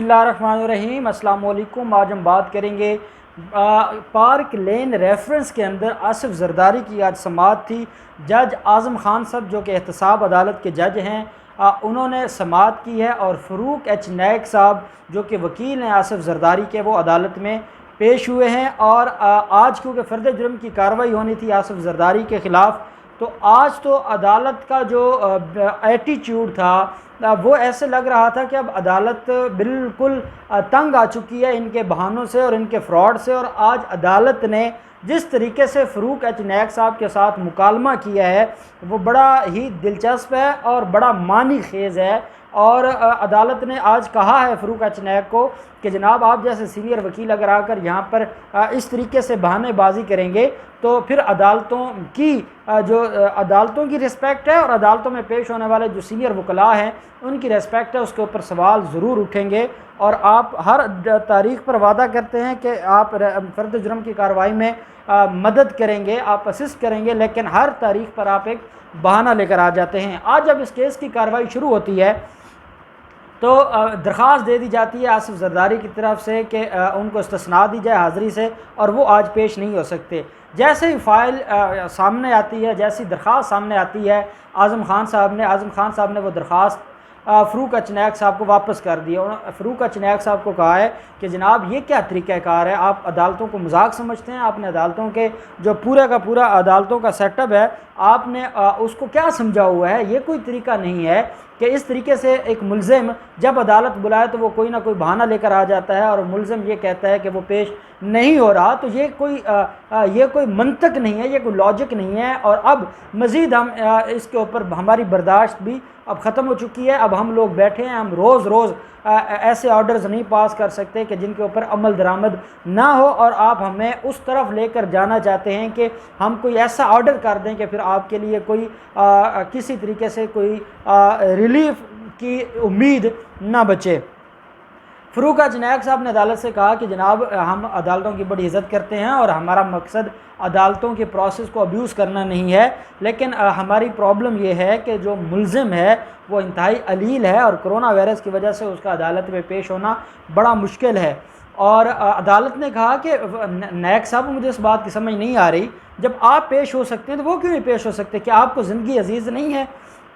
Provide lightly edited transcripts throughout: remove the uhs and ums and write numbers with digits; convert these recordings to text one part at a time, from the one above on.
बिस्मिल्लाहिर्रहमानिर्रहीम। अस्सलाम वालेकुम। आज हम बात करेंगे पार्क लेन रेफरेंस के अंदर आसिफ जरदारी की आज समाअत थी। जज आज़म खान साहब जो कि एहतसाब अदालत के जज हैं, उन्होंने समाअत की है और फ़रूक एच नायक साहब जो कि वकील हैं आसिफ जरदारी के, वो अदालत में पेश हुए हैं। और आज क्योंकि फ़र्द जुर्म की कार्रवाई होनी थी आसिफ जरदारी के ख़िलाफ़, तो आज तो अदालत का जो एटीट्यूड था वो ऐसे लग रहा था कि अब अदालत बिल्कुल तंग आ चुकी है इनके बहानों से और इनके फ्रॉड से। और आज अदालत ने जिस तरीके से फ़रूक एच नायक साहब के साथ मुकालमा किया है वो बड़ा ही दिलचस्प है और बड़ा मानी खेज़ है। और अदालत ने आज कहा है फ़रूक एच नायक को कि जनाब, आप जैसे सीनियर वकील अगर आकर यहाँ पर इस तरीके से बहानेबाजी करेंगे तो फिर अदालतों की रिस्पेक्ट है और अदालतों में पेश होने वाले जो सीनियर वकला हैं उनकी रिस्पेक्ट है, उसके ऊपर सवाल ज़रूर उठेंगे। और आप हर तारीख पर वादा करते हैं कि आप फ़र्द जुर्म की कार्रवाई में मदद करेंगे, आप असिस्ट करेंगे, लेकिन हर तारीख पर आप एक बहाना लेकर आ जाते हैं। आज जब इस केस की कार्रवाई शुरू होती है तो दरख्वास्त दे दी जाती है आसिफ जरदारी की तरफ से कि उनको इस्तिस्ना दी जाए हाज़िरी से, और वो आज पेश नहीं हो सकते। जैसे ही फ़ाइल सामने आती है, जैसी दरख्वास्त सामने आती है, आज़म खान साहब ने वो दरख्वास्त फ़रूक एच नायक साहब को वापस कर दिया। फ़रूक एच नायक साहब को कहा है कि जनाब, ये क्या तरीक़ाकार है, आप अदालतों को मजाक समझते हैं, आपने अदालतों के जो पूरा का पूरा अदालतों का सेटअप है आपने उसको क्या समझा हुआ है। ये कोई तरीका नहीं है कि इस तरीके से एक मुल्ज़िम जब अदालत बुलाए तो वो कोई ना कोई बहाना लेकर आ जाता है और मुल्ज़िम ये कहता है कि वो पेश नहीं हो रहा। तो ये कोई मंतक नहीं है, ये कोई लॉजिक नहीं है। और अब मज़ीद हम इसके ऊपर हमारी बर्दाश्त भी अब ख़त्म हो चुकी है। अब हम लोग बैठे हैं, हम रोज़ ऐसे ऑर्डर्स नहीं पास कर सकते कि जिनके ऊपर अमल दरामद ना हो। और आप हमें उस तरफ लेकर जाना चाहते हैं कि हम कोई ऐसा ऑर्डर कर दें कि फिर आपके लिए कोई किसी तरीके से कोई रिलीफ की उम्मीद ना बचे। फ़रूक एच नायक साहब ने अदालत से कहा कि जनाब, हम अदालतों की बड़ी इज़्ज़त करते हैं और हमारा मकसद अदालतों के प्रोसेस को अब्यूज़ करना नहीं है, लेकिन हमारी प्रॉब्लम ये है कि जो मुल्ज़िम है वो इंतहाई अलील है और कोरोना वायरस की वजह से उसका अदालत में पेश होना बड़ा मुश्किल है। और अदालत ने कहा कि नायक साहब, मुझे इस बात की समझ नहीं आ रही, जब आप पेश हो सकते हैं तो वो क्यों नहीं पेश हो सकते? क्या आपको ज़िंदगी अजीज़ नहीं है?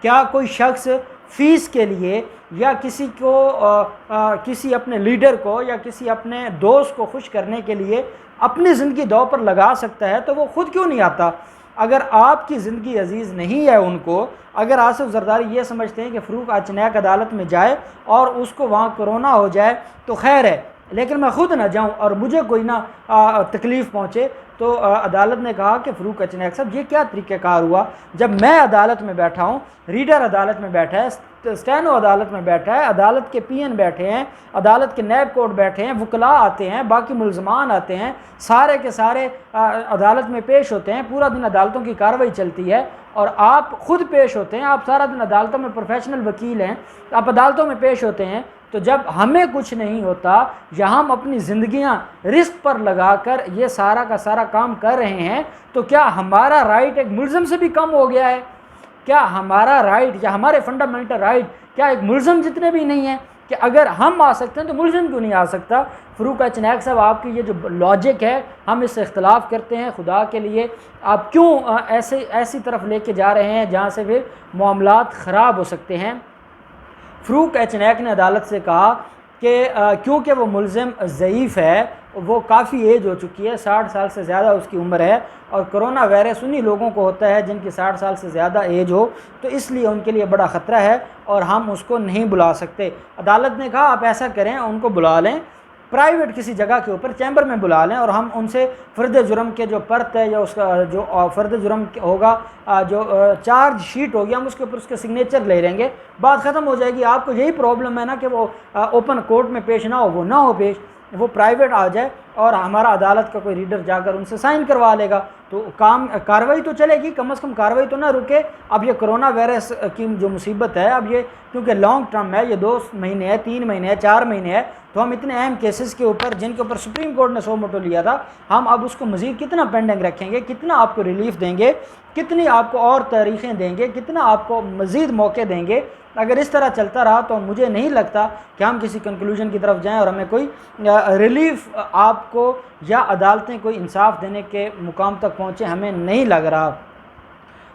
क्या कोई शख्स फ़ीस के लिए या किसी अपने लीडर को या किसी अपने दोस्त को खुश करने के लिए अपनी ज़िंदगी दांव पर लगा सकता है? तो वो ख़ुद क्यों नहीं आता? अगर आपकी ज़िंदगी अजीज़ नहीं है उनको, अगर आसिफ जरदारी ये समझते हैं कि फ़रूक एच नायक अदालत में जाए और उसको वहाँ कोरोना हो जाए तो खैर है, लेकिन मैं ख़ुद ना जाऊँ और मुझे कोई ना तकलीफ़ पहुँचे। तो अदालत ने कहा कि फ़रूक एच नायक साहब, ये क्या तरीक़ाकार हुआ? जब मैं अदालत में बैठा हूँ, रीडर अदालत में बैठा है, स्टेनो अदालत में बैठा है, अदालत के पीएन बैठे हैं, अदालत के नैब कोर्ट बैठे हैं, वकला आते हैं, बाकी मुल्ज़मान आते हैं, सारे के सारे अदालत में पेश होते हैं, पूरा दिन अदालतों की कार्रवाई चलती है और आप ख़ुद पेश होते हैं। आप सारा दिन अदालतों में प्रोफेशनल वकील हैं, आप अदालतों में पेश होते हैं। तो जब हमें कुछ नहीं होता या हम अपनी ज़िंदगियां रिस्क पर लगाकर ये सारा का सारा काम कर रहे हैं, तो क्या हमारा राइट एक मुल्ज़िम से भी कम हो गया है? क्या हमारा राइट या हमारे फंडामेंटल राइट क्या एक मुल्ज़िम जितने भी नहीं हैं कि अगर हम आ सकते हैं तो मुल्ज़िम क्यों नहीं आ सकता? फ़रूक एच नायक साहब, आपकी ये जो लॉजिक है, हम इससे इख्तलाफ करते हैं। खुदा के लिए आप क्यों ऐसी तरफ लेके जा रहे हैं जहाँ से फिर मामलात ख़राब हो सकते हैं? फ़रूक एच नायक ने अदालत से कहा कि क्योंकि वो मुल्ज़िम ज़ईफ़ है, वो काफ़ी एज हो चुकी है, 60 साल से ज़्यादा उसकी उम्र है और कोरोना वायरस उन्हीं लोगों को होता है जिनकी 60 साल से ज़्यादा एज हो, तो इसलिए उनके लिए बड़ा ख़तरा है और हम उसको नहीं बुला सकते। अदालत ने कहा आप ऐसा करें, उनको बुला लें, प्राइवेट किसी जगह के ऊपर चैम्बर में बुला लें और हम उनसे फ़र्द जुर्म के जो परत है या उसका जो फ़र्द जुर्म होगा, जो चार्ज शीट होगी, हम उसके ऊपर उसके सिग्नेचर ले लेंगे, बात ख़त्म हो जाएगी। आपको यही प्रॉब्लम है ना कि वो ओपन कोर्ट में पेश ना हो, वो ना हो पेश, वो प्राइवेट आ जाए और हमारा अदालत का कोई रीडर जाकर उनसे साइन करवा लेगा, तो कार्रवाई तो चलेगी, कम से कम कार्रवाई तो ना रुके। अब ये कोरोना वायरस की जो मुसीबत है, अब ये क्योंकि लॉन्ग टर्म है, ये 2 महीने है, 3 महीने है, 4 महीने है, तो हम इतने अहम केसेस के ऊपर जिनके ऊपर सुप्रीम कोर्ट ने सो मोटो लिया था, हम अब उसको मज़ीद कितना पेंडिंग रखेंगे, कितना आपको रिलीफ देंगे, कितनी आपको और तारीखें देंगे, कितना आपको मज़ीद मौके देंगे अगर इस तरह चलता रहा तो मुझे नहीं लगता कि हम किसी कंक्लूजन की तरफ जाएं और हमें कोई रिलीफ आपको या अदालतें कोई इंसाफ देने के मुकाम तक पहुँचें, हमें नहीं लग रहा।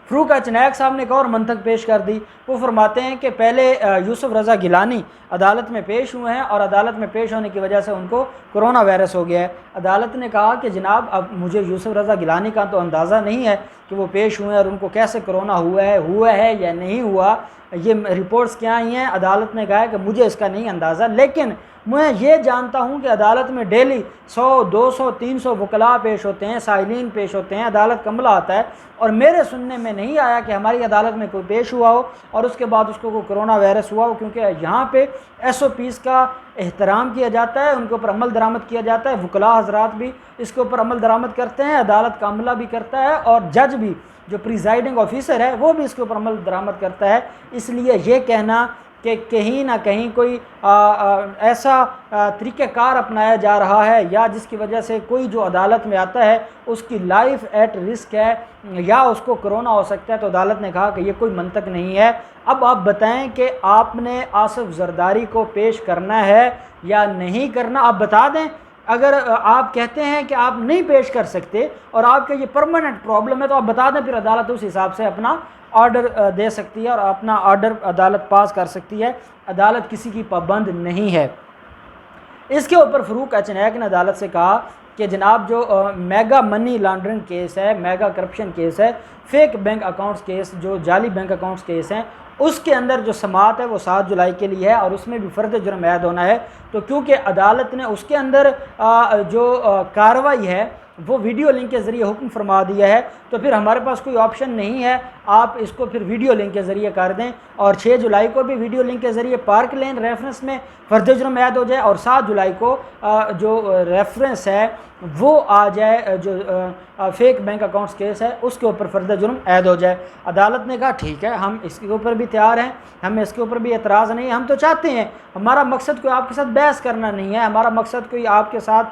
फ़रूक अचनायक साहब ने एक और मंतक पेश कर दी। वो फरमाते हैं कि पहले यूसुफ रज़ा गिलानी अदालत में पेश हुए हैं और अदालत में पेश होने की वजह से उनको कोरोना वायरस हो गया है। अदालत ने कहा कि जनाब अब मुझे यूसुफ रज़ा गिलानी का तो अंदाज़ा नहीं है कि वो पेश हुए हैं और उनको कैसे कोरोना हुआ है या नहीं हुआ, ये रिपोर्ट्स क्या आई हैं। अदालत ने कहा है कि मुझे इसका नहीं अंदाज़ा, लेकिन मैं ये जानता हूँ कि अदालत में डेली 100, 200, 300 वकला पेश होते हैं, साइलिन पेश होते हैं, अदालत का अमला आता है और मेरे सुनने में नहीं आया कि हमारी अदालत में कोई पेश हुआ हो और उसके बाद उसको कोई कोरोना वायरस हुआ हो, क्योंकि यहाँ पे SOPs का एहतराम किया जाता है, उनके ऊपर अमल दरामद किया जाता है। वकला हजरात भी इसके ऊपर अमल दरामद करते हैं, अदालत का अमला भी करता है और जज भी जो प्रिजाइडिंग ऑफिसर है वो भी इसके ऊपर अमल दरामद करता है। इसलिए ये कहना कि कहीं ना कहीं कोई ऐसा तरीक़ाकार अपनाया जा रहा है या जिसकी वजह से कोई जो अदालत में आता है उसकी लाइफ एट रिस्क है या उसको कोरोना हो सकता है, तो अदालत ने कहा कि ये कोई मंतक नहीं है। अब आप बताएं कि आपने आसिफ जरदारी को पेश करना है या नहीं करना, आप बता दें। अगर आप कहते हैं कि आप नहीं पेश कर सकते और आपका ये परमानेंट प्रॉब्लम है तो आप बता दें, फिर अदालत उस हिसाब से अपना ऑर्डर दे सकती है और अपना ऑर्डर अदालत पास कर सकती है। अदालत किसी की पाबंद नहीं है। इसके ऊपर फ़रूक अचनायक ने अदालत से कहा कि जनाब जो मेगा मनी लॉन्ड्रिंग केस है, मेगा करप्शन केस है, फेक बैंक अकाउंट्स केस, जो जाली बैंक अकाउंट्स केस हैं, उसके अंदर जो समाअत है वो 7 जुलाई के लिए है और उसमें भी फ़र्द जुर्म ऐद होना है। तो क्योंकि अदालत ने उसके अंदर जो कार्रवाई है वो वीडियो लिंक के ज़रिए हुक्म फरमा दिया है, तो फिर हमारे पास कोई ऑप्शन नहीं है, आप इसको फिर वीडियो लिंक के ज़रिए कर दें और 6 जुलाई को भी वीडियो लिंक के ज़रिए पार्क लेन रेफरेंस में फ़र्द जुर्म ऐड हो जाए और 7 जुलाई को जो रेफरेंस है वो आ जाए, जो फेक बैंक अकाउंट्स केस है उसके ऊपर फ़र्द जुर्म ऐड हो जाए। अदालत ने कहा ठीक है, हम इसके ऊपर भी तैयार हैं, हमें इसके ऊपर भी एतराज़ नहीं है। हम तो चाहते हैं, हमारा मकसद कोई आपके साथ बहस करना नहीं है, हमारा मकसद कोई आपके साथ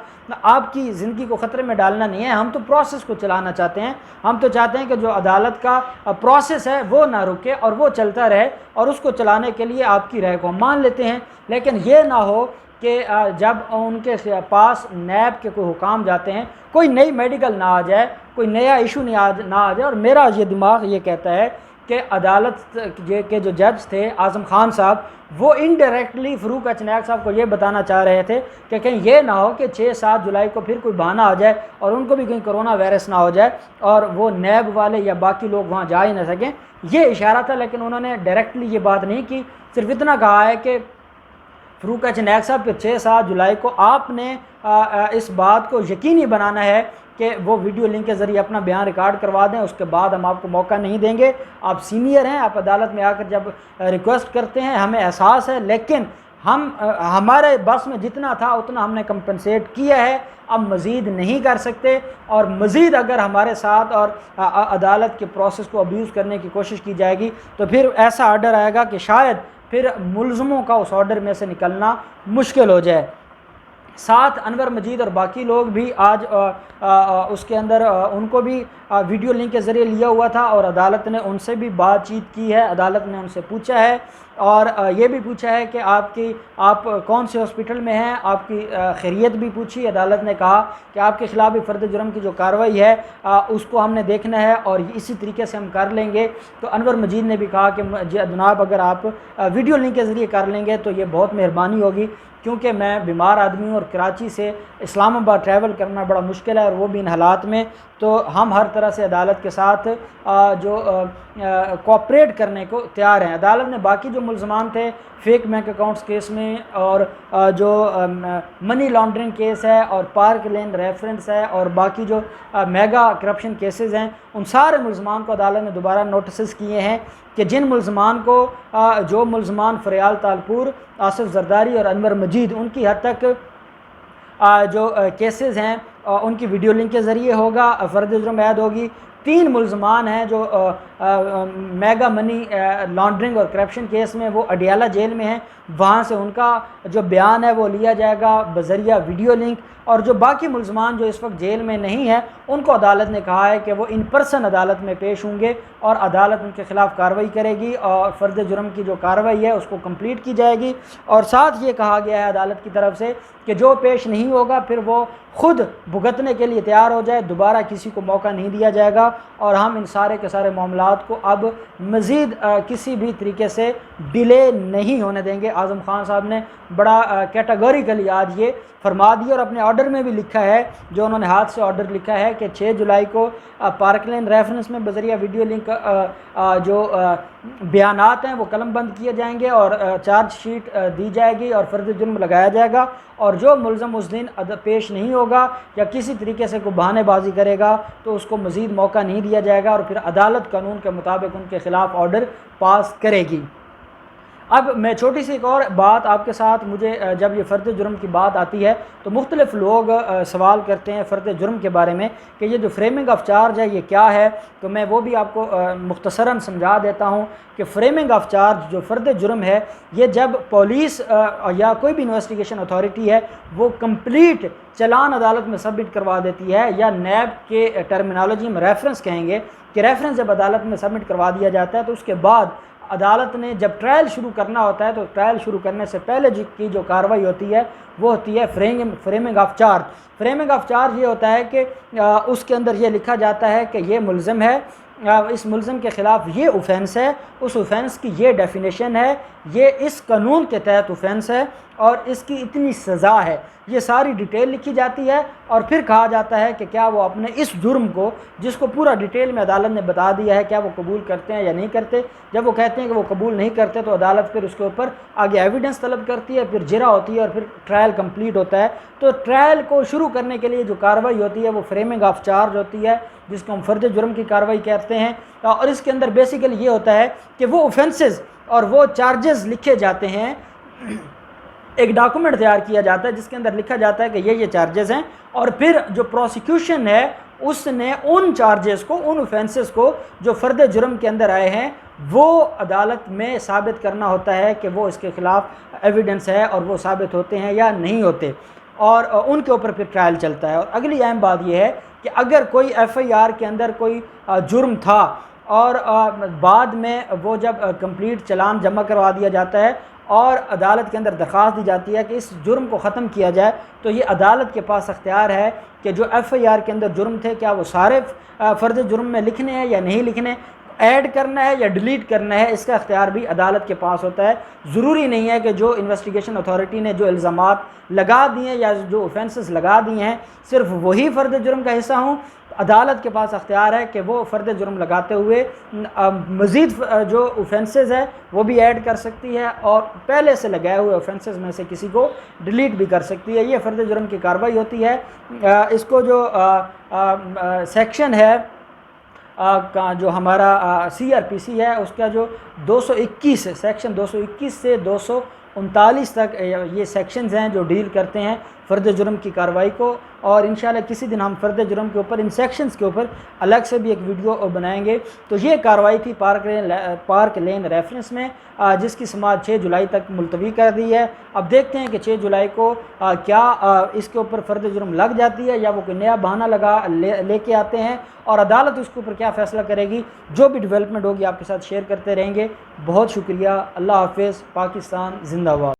आपकी ज़िंदगी को ख़तरे में डालना नहीं है, हम तो प्रोसेस को चलाना चाहते हैं। हम तो चाहते हैं कि जो अदालत का प्रोसेस है वो ना रुके और वो चलता रहे और उसको चलाने के लिए आपकी राय को मान लेते हैं। लेकिन ये ना हो कि जब उनके पास नैब के कोई हुकाम जाते हैं कोई नई मेडिकल ना आ जाए, कोई नया इशू ना आ जाए। और मेरा ये दिमाग ये कहता है कि अदालत के जो जज थे आज़म खान साहब, वो इनडायरेक्टली फ़रूक अचनायक साहब को ये बताना चाह रहे थे कि कहीं ये ना हो कि 6-7 जुलाई को फिर कोई बहाना आ जाए और उनको भी कहीं कोरोना वायरस ना हो जाए और वो नैब वाले या बाकी लोग वहाँ जा ही ना सकें। ये इशारा था, लेकिन उन्होंने डायरेक्टली ये बात नहीं की, सिर्फ इतना कहा है कि फ़रूक अचनायक साहब के 6-7 जुलाई को आपने इस बात को यकीनी बनाना है कि वो वीडियो लिंक के ज़रिए अपना बयान रिकॉर्ड करवा दें, उसके बाद हम आपको मौका नहीं देंगे। आप सीनियर हैं, आप अदालत में आकर जब रिक्वेस्ट करते हैं हमें एहसास है, लेकिन हम हमारे बस में जितना था उतना हमने कंपनसेट किया है, अब मज़ीद नहीं कर सकते। और मज़ीद अगर हमारे साथ और अदालत के प्रोसेस को अब्यूज़ करने की कोशिश की जाएगी तो फिर ऐसा आर्डर आएगा कि शायद फिर मुल्ज़मों का उस ऑर्डर में से निकलना मुश्किल हो जाए। साथ अनवर मजीद और बाकी लोग भी आज उसके अंदर उनको भी वीडियो लिंक के ज़रिए लिया हुआ था और अदालत ने उनसे भी बातचीत की है। अदालत ने उनसे पूछा है और ये भी पूछा है कि आप कौन से हॉस्पिटल में हैं, आपकी खैरियत भी पूछी। अदालत ने कहा कि आपके ख़िलाफ़ भी फ़र्द जुर्म की जो कार्रवाई है उसको हमने देखना है और इसी तरीके से हम कर लेंगे। तो अनवर मजीद ने भी कहा कि जनाब अगर आप वीडियो लिंक के ज़रिए कर लेंगे तो ये बहुत मेहरबानी होगी, क्योंकि मैं बीमार आदमी हूँ और कराची से इस्लामाबाद ट्रैवल करना बड़ा मुश्किल है और वो भी इन हालात में। तो हम हर तरह से अदालत के साथ कोऑपरेट करने को तैयार हैं। अदालत ने बाकी जो मुल्ज़मान थे फेक बैंक अकाउंट्स केस में और जो मनी लॉन्ड्रिंग केस है और पार्क लेन रेफरेंस है और बाकी जो मेगा करप्शन केसेस हैं, उन सारे मुल्ज़मान को अदालत ने दोबारा नोटिस किए हैं कि जिन मुल्ज़मान को जो मुल्ज़मान फरियाल तालपुर, आसिफ जरदारी और अनवर मजीद, उनकी हद तक जो केसेस हैं उनकी वीडियो लिंक के ज़रिए होगा, फ़र्द जुर्म ऐद होगी। 3 मुल्ज़मान हैं जो मेगा मनी लॉन्ड्रिंग और करप्शन केस में वो अडियाला जेल में हैं, वहाँ से उनका जो बयान है वो लिया जाएगा बजरिया वीडियो लिंक। और जो बाकी मुलजमान जो इस वक्त जेल में नहीं है उनको अदालत ने कहा है कि वो इन पर्सन अदालत में पेश होंगे और अदालत उनके ख़िलाफ़ कार्रवाई करेगी और फ़र्द जुर्म की जो कार्रवाई है उसको कंप्लीट की जाएगी। और साथ ये कहा गया है अदालत की तरफ से कि जो पेश नहीं होगा फिर वो ख़ुद भुगतने के लिए तैयार हो जाए, दोबारा किसी को मौका नहीं दिया जाएगा। और हम इन सारे के सारे मामलात को अब मज़ीद किसी भी तरीके से डिले नहीं होने देंगे। आज़म खान साहब ने बड़ा कैटेगोरिकली आज ये फरमा दिया और अपने ऑर्डर में भी लिखा है, जो उन्होंने हाथ से ऑर्डर लिखा है कि 6 जुलाई को पार्क लेन रेफरेंस में बजरिया वीडियो लिंक जो बयानात हैं वो कलमबंद किए जाएंगे और चार्जशीट दी जाएगी और फ़र्द जुर्म लगाया जाएगा। और जो मुलज़म उस दिन पेश नहीं होगा या किसी तरीके से कोई बहानेबाजी करेगा तो उसको मज़ीद मौका नहीं दिया जाएगा और फिर अदालत कानून के मुताबिक उनके ख़िलाफ़ ऑर्डर पास करेगी। अब मैं छोटी सी एक और बात आपके साथ, मुझे जब ये फ़र्द जुर्म की बात आती है तो मुख्तलिफ़ लोग सवाल करते हैं फ़र्द जुर्म के बारे में कि ये जो फ्रेमिंग ऑफ चार्ज है ये क्या है, तो मैं वो भी आपको मुख्तसरन समझा देता हूँ कि फ्रेमिंग ऑफ चार्ज जो फ़र्द जुर्म है ये जब पुलिस या कोई भी इन्वेस्टिगेशन अथॉरिटी है वो कंप्लीट चलान अदालत में सबमिट करवा देती है, या नैब के टर्मिनोलॉजी में रेफरेंस कहेंगे कि रेफरेंस जब अदालत में सबमिट करवा दिया जाता है तो उसके बाद अदालत ने जब ट्रायल शुरू करना होता है तो ट्रायल शुरू करने से पहले की जो कार्रवाई होती है वो होती है framing of charge. Framing of charge ये होता है कि उसके अंदर ये लिखा जाता है कि ये मुलज़म है, इस मुलज़म के ख़िलाफ़ ये ऑफेंस है, उस ऑफेंस की ये डेफिनेशन है, ये इस कानून के तहत ऑफेंस है और इसकी इतनी सज़ा है, ये सारी डिटेल लिखी जाती है। और फिर कहा जाता है कि क्या वो अपने इस जुर्म को, जिसको पूरा डिटेल में अदालत ने बता दिया है, क्या वो कबूल करते हैं या नहीं करते। जब वो कहते हैं कि वो कबूल नहीं करते तो अदालत फिर उसके ऊपर आगे एविडेंस तलब करती है, फिर जिरा होती है और फिर ट्रायल कंप्लीट होता है। तो ट्रायल को शुरू करने के लिए जो कार्रवाई होती है वो फ्रेमिंग ऑफ चार्ज होती है, जिसको हम फ़र्द जुर्म की कार्रवाई कहते हैं। और इसके अंदर बेसिकली ये होता है कि वो ऑफेंसेस और वो चार्जेस लिखे जाते हैं, एक डॉक्यूमेंट तैयार किया जाता है जिसके अंदर लिखा जाता है कि ये चार्जेस हैं, और फिर जो प्रोसिक्यूशन है उसने उन चार्जेस को, उन ऑफेंसेस को जो फ़र्द जुर्म के अंदर आए हैं वो अदालत में साबित करना होता है कि वो इसके ख़िलाफ़ एविडेंस है और वो साबित होते हैं या नहीं होते, और उनके ऊपर फिर ट्रायल चलता है। और अगली अहम बात यह है कि अगर कोई FIR के अंदर कोई जुर्म था और बाद में वो जब कंप्लीट चालान जमा करवा दिया जाता है और अदालत के अंदर दरख्वास्त दी जाती है कि इस जुर्म को ख़त्म किया जाए, तो ये अदालत के पास अख्तियार है कि जो FIR के अंदर जुर्म थे क्या वो सारे फ़र्द जुर्म में लिखने हैं या नहीं लिखने, ऐड करना है या डिलीट करना है, इसका अख्तियार भी अदालत के पास होता है। ज़रूरी नहीं है कि जो इन्वेस्टिगेशन अथॉरिटी ने जो इल्ज़ामात लगा दिए या जो ऑफेंसेस लगा दिए हैं सिर्फ वही फ़र्द जुर्म का हिस्सा हों। अदालत के पास अख्तियार है कि वो फ़र्द जुर्म लगाते हुए मज़ीद जो ऑफेंसेस है वो भी ऐड कर सकती है और पहले से लगाए हुए ऑफेंसेस में से किसी को डिलीट भी कर सकती है। ये फ़र्द जुर्म की कार्रवाई होती है। इसको जो सेक्शन है का जो हमारा CRPC है उसका जो 221 सेक्शन 221 से 239 तक ये सेक्शंस हैं जो डील करते हैं फ़र्द जुर्म की कार्रवाई को। और इंशाल्लाह किसी दिन हम फ़र्द जुर्म के ऊपर, इन सेक्शंस के ऊपर अलग से भी एक वीडियो बनाएंगे। तो ये कार्रवाई थी पार्क लेन रेफरेंस में, जिसकी समाअत 6 जुलाई तक मुलतवी कर दी है। अब देखते हैं कि 6 जुलाई को क्या इसके ऊपर फ़र्द जुर्म लग जाती है या वो कोई नया बहाना लेके आते हैं और अदालत उसके ऊपर क्या फ़ैसला करेगी। जो भी डेवलपमेंट होगी आपके साथ शेयर करते रहेंगे। बहुत शुक्रिया। अल्लाह हाफ़िज़। पाकिस्तान जिंदाबाद।